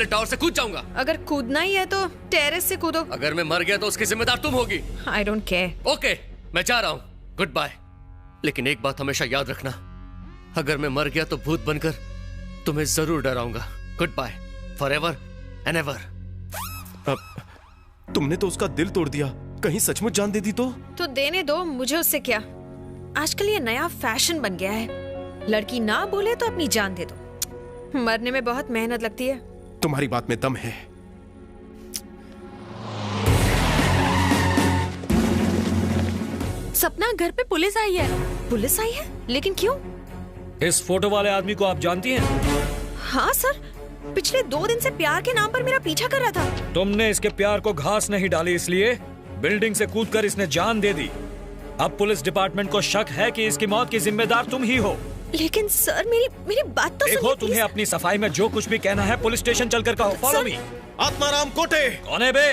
वाले टावर से कूद जाऊंगा। अगर कूदना ही है तो टेरेस से कूदो। अगर मैं मर गया तो उसकी जिम्मेदार तुम होगी। I don't care. ओके, मैं जा रहा हूँ, गुड बाय। लेकिन एक बात हमेशा याद रखना, अगर मैं मर गया तो भूत बनकर तुम्हें जरूर डराऊंगा। Goodbye, forever and ever. अब तुमने तो उसका दिल तोड़ दिया, कहीं सचमुच जान दे दी तो देने दो, मुझे उससे क्या। आजकल ये नया फैशन बन गया है, लड़की ना बोले तो अपनी जान दे दो। मरने में बहुत मेहनत लगती है। तुम्हारी बात में दम है। सपना, घर पे पुलिस आई है। पुलिस आई है? लेकिन क्यों? इस फोटो वाले आदमी को आप जानती हैं? हाँ सर, पिछले 2 दिन से प्यार के नाम पर मेरा पीछा कर रहा था। तुमने इसके प्यार को घास नहीं डाली, इसलिए बिल्डिंग से कूदकर इसने जान दे दी। अब पुलिस डिपार्टमेंट को शक है कि इसकी मौत की जिम्मेदार तुम ही हो। लेकिन सर, मेरी बात तो देखो, तुम्हें अपनी सफाई में जो कुछ भी कहना है पुलिस स्टेशन चलकर कहो। Follow me. आत्माराम कोटे। कौन है बे?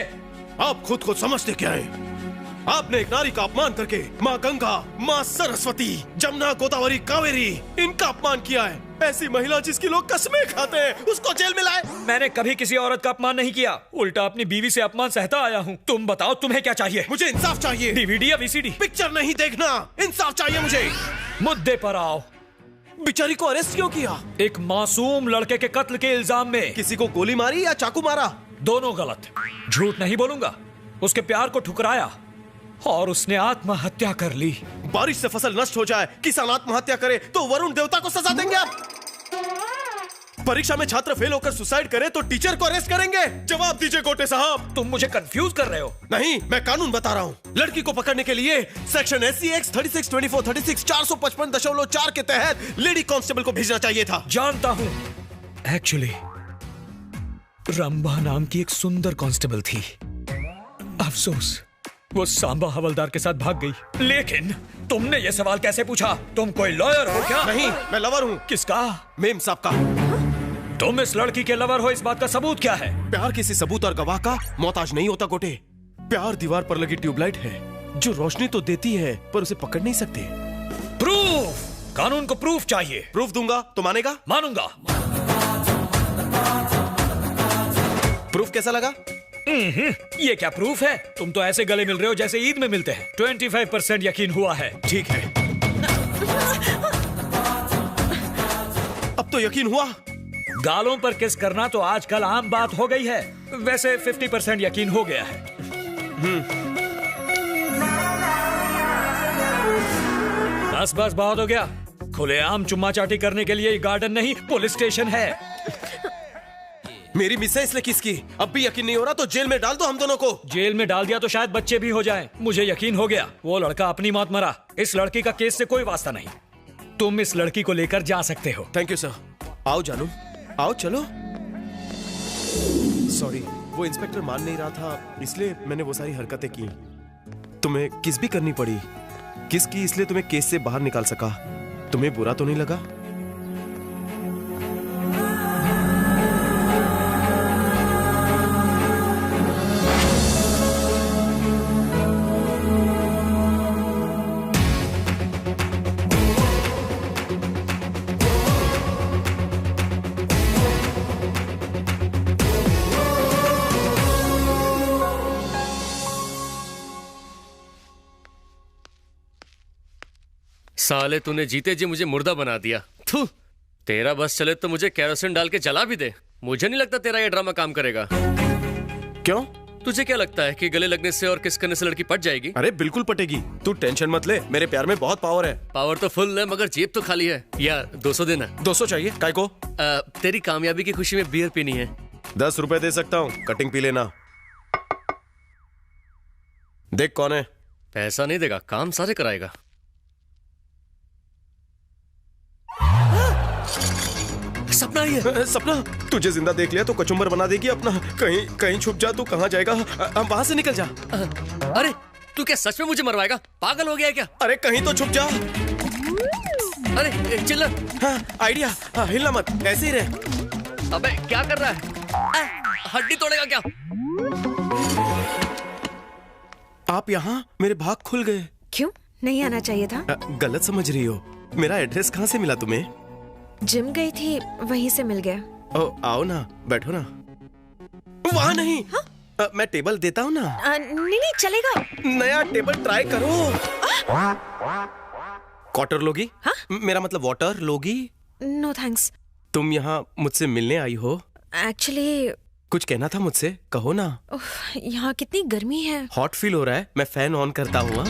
आप खुद को समझते क्या है? आपने एक नारी का अपमान करके माँ गंगा, माँ सरस्वती, जमुना, गोदावरी, कावेरी, इनका अपमान किया है। ऐसी महिला जिसकी लोग कसमें खाते हैं, उसको जेल में लाए। मैंने कभी किसी औरत का अपमान नहीं किया, उल्टा अपनी बीवी से अपमान सहता आया हूँ। तुम बताओ, तुम्हें क्या चाहिए? मुझे इंसाफ चाहिए। डीवीडी या वीसीडी? पिक्चर नहीं देखना, इंसाफ चाहिए मुझे। मुद्दे पर आओ। बेचारी को अरेस्ट क्यों किया? एक मासूम लड़के के कत्ल के इल्जाम में। किसी को गोली मारी या चाकू मारा? दोनों गलत। झूठ नहीं बोलूंगा, उसके प्यार को ठुकराया और उसने आत्महत्या कर ली। बारिश से फसल नष्ट हो जाए, किसान आत्महत्या करे तो वरुण देवता को सजा देंगे आप? परीक्षा में छात्र फेल होकर सुसाइड करे तो टीचर को अरेस्ट करेंगे? जवाब दीजिए कोटे साहब। तुम मुझे कंफ्यूज कर रहे हो। नहीं, मैं कानून बता रहा हूँ। लड़की को पकड़ने के लिए सेक्शन SC X 3624 455.4 के तहत लेडी कांस्टेबल को भेजना चाहिए था। जानता हूँ, एक्चुअली रंभा नाम की एक सुंदर कांस्टेबल थी। अफसोस वो सांबा हवलदार के साथ भाग गई। लेकिन तुमने ये सवाल कैसे पूछा? तुम कोई लॉयर हो क्या? नहीं, मैं लवर हूँ। किसका? मेम साहब का। तुम इस लड़की के लवर हो, इस बात का सबूत क्या है? प्यार किसी सबूत और गवाह का मोहताज नहीं होता गोटे। प्यार दीवार पर लगी ट्यूबलाइट है जो रोशनी तो देती है पर उसे पकड़ नहीं सकते। प्रूफ! कानून को प्रूफ चाहिए। प्रूफ दूंगा तो मानेगा? मानूंगा। प्रूफ कैसा लगा? ये क्या प्रूफ है? तुम तो ऐसे गले मिल रहे हो जैसे ईद में मिलते हैं। 25% यकीन हुआ है। ठीक है, अब तो यकीन हुआ। गालों पर किस करना तो आजकल आम बात हो गई है। वैसे 50% यकीन हो गया है। बस बहुत हो गया। खुलेआम चुम्मा चाटी करने के लिए गार्डन नहीं, पुलिस स्टेशन है। मेरी मिसेस ने किसकी? अब भी यकीन नहीं हो रहा तो जेल में डाल दो हम दोनों को। जेल में डाल दिया तो शायद बच्चे भी हो जाएं। मुझे यकीन हो गया, वो लड़का अपनी मौत मरा। इस लड़की का केस से कोई वास्ता नहीं। तुम इस लड़की को लेकर जा सकते हो। Thank you sir. आओ जानू, आओ चलो। सॉरी, वो इंस्पेक्टर मान नहीं रहा था, इसलिए मैंने वो सारी हरकतें की। तुम्हें किस भी करनी पड़ी। किस की, इसलिए तुम्हें केस से बाहर निकाल सका। तुम्हें बुरा तो नहीं लगा? साले, तूने जीते जी मुझे मुर्दा बना दिया। थू, तेरा बस चले तो मुझे केरोसिन डाल के जला भी दे। मुझे नहीं लगता तेरा ये ड्रामा काम करेगा। क्यों? तुझे क्या लगता है कि गले लगने से और किस करने से लड़की पट जाएगी? अरे बिल्कुल पटेगी, तू टेंशन मत ले। मेरे प्यार में बहुत पावर है। पावर तो फुल है मगर जेब तो खाली है। यार 200 देना। 200 चाहिए? काय को? तेरी कामयाबी की खुशी में बियर पीनी है। 10 रुपए दे सकता हूँ, कटिंग पी लेना। देख कौन है। पैसा नहीं देगा, काम सारे कराएगा। सपना ही है। सपना, तुझे जिंदा देख लिया तो कचुम्बर बना देगी अपना। कहीं कहीं छुप जा, तू कहाँ जाएगा? वहां से निकल जा। अरे तू क्या सच में मुझे मरवाएगा? पागल हो गया क्या? अरे कहीं तो छुप जा। अरे चिल्लर। हाँ, आइडिया। हाँ, हिलना मत, ऐसे ही रहे। अबे क्या कर रहा है? हड्डी तोड़ेगा क्या? आप यहाँ? मेरे भाग खुल गए। क्यों नहीं आना चाहिए था? गलत समझ रही हो। मेरा एड्रेस कहाँ से मिला तुम्हें? जिम गई थी, वहीं से मिल गया। ओ, आओ ना, बैठो ना। वहाँ नहीं। मैं टेबल देता हूँ ना। नहीं नहीं चलेगा। नया टेबल ट्राई करो। क्वार्टर लोगी? हाँ? मेरा मतलब वाटर लोगी? No thanks. तुम यहाँ मुझसे मिलने आई हो? एक्चुअली कुछ कहना था मुझसे, कहो ना। यहाँ कितनी गर्मी है। हॉट फील हो रहा है, मैं फैन ऑन करता हूँ।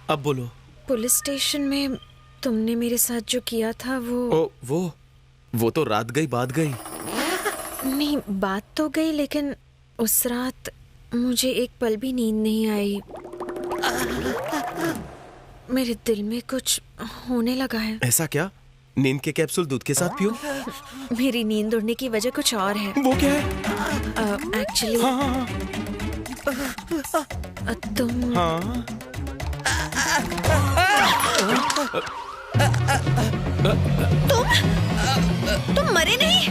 अब बोलो। पुलिस स्टेशन में तुमने मेरे साथ जो किया था वो तो रात गई बात गई। नहीं, बात तो गई, लेकिन उस रात मुझे एक पल भी नींद नहीं आई। मेरे दिल में कुछ होने लगा है। ऐसा क्या? नींद के कैप्सूल दूध के साथ पियो। मेरी नींद उड़ने की वजह कुछ और है। वो क्या है? एक्चुअली हाँ। तुम हाँ। तुम मरे नहीं?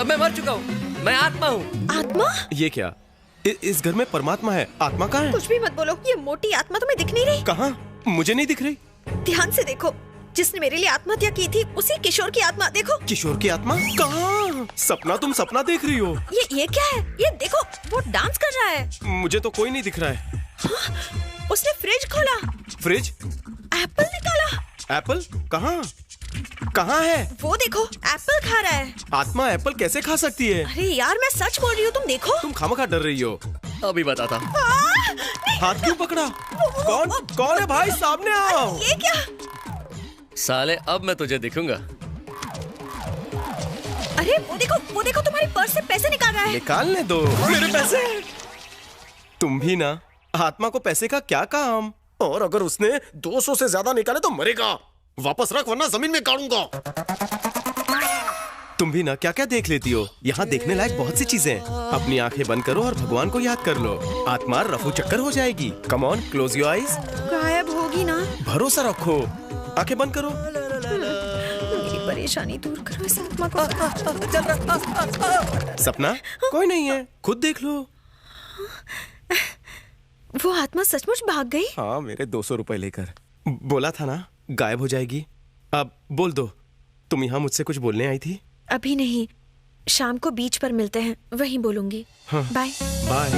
मैं मर चुका हूँ, मैं आत्मा हूँ। आत्मा? ये क्या? इस घर में परमात्मा है, आत्मा कहाँ है? कुछ भी मत बोलो, ये मोटी आत्मा तुम्हें दिख नहीं रही? कहाँ? मुझे नहीं दिख रही। ध्यान से देखो, जिसने मेरे लिए आत्महत्या की थी उसी किशोर की आत्मा। देखो। किशोर की आत्मा? कहाँ? सपना? तुम सपना देख रही हो? ये क्या है? ये देखो, वो डांस कर रहा है। मुझे तो कोई नहीं दिख रहा है। उसने फ्रिज खोला, फ्रिज? एप्पल निकाला। एप्पल? कहाँ? कहाँ है? वो देखो, एप्पल खा रहा है। आत्मा एप्पल कैसे खा सकती है? अरे यार, मैं सच बोल रही हूँ, तुम देखो। तुम खामखा डर रही हो। अभी बताता हूँ। हाथ क्यों पकड़ा? कौन है भाई? सामने आओ। ये क्या? साले, अब मैं तुझे दिखूंगा। अरे वो देखो तुम्हारी पर्स से पैसे निकाल रहा है। निकालने दो मेरे पैसे। तुम भी ना, आत्मा को पैसे का क्या काम? और अगर उसने 200 से ज्यादा निकाले तो मरेगा। वापस रख वरना जमीन में गाड़ूंगा। तुम भी ना क्या क्या देख लेती हो? यहाँ देखने लायक बहुत सी चीजें हैं। अपनी आंखें बंद करो और भगवान को याद कर लो। आत्मा रफू चक्कर हो जाएगी। Come on, close your eyes. गायब होगी ना? भरोसा रखो, आंखें बंद करो। मेरी परेशानी दूर करो इस आत्मा को। सपना कोई नहीं है, खुद देख लो। वो आत्मा सचमुच भाग गई? हाँ, मेरे 200 रुपए लेकर। बोला था ना गायब हो जाएगी। अब बोल दो, तुम यहाँ मुझसे कुछ बोलने आई थी? अभी नहीं, शाम को बीच पर मिलते हैं, वहीं बोलूंगी। हाँ। बाय। बाय।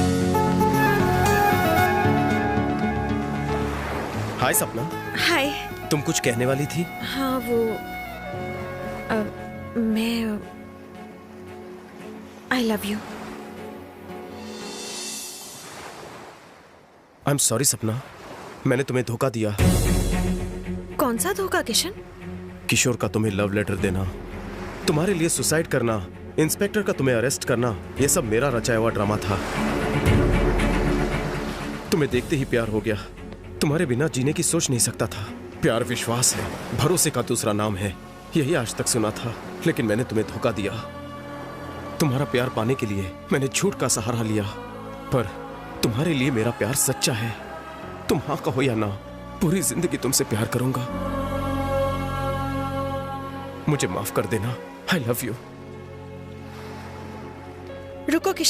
हाय सपना। हाय। तुम कुछ कहने वाली थी? हाँ, वो मैं I love you. I am sorry सपना, मैंने तुम्हें धोखा दिया। कौन सा धोखा किशन? किशोर का तुम्हें लव लेटर देना, तुम्हारे लिए सुसाइड करना, इंस्पेक्टर का तुम्हें अरेस्ट करना, ये सब मेरा रचाया हुआ ड्रामा था। तुम्हें देखते ही प्यार हो गया। तुम्हारे बिना जीने की सोच नहीं सकता था। प्यार विश्वास है, भरोसे का दूसरा नाम है, यही आज तक सुना था। लेकिन मैंने तुम्हें धोखा दिया। तुम्हारा प्यार पाने के लिए मैंने झूठ का सहारा लिया, पर तुम्हारे लिए मेरा प्यार सच्चा है। तुम हाँ कहो या ना, पूरी जिंदगी तुमसे प्यार करूंगा। मुझे माफ कर देना। I love you. रुको किशन।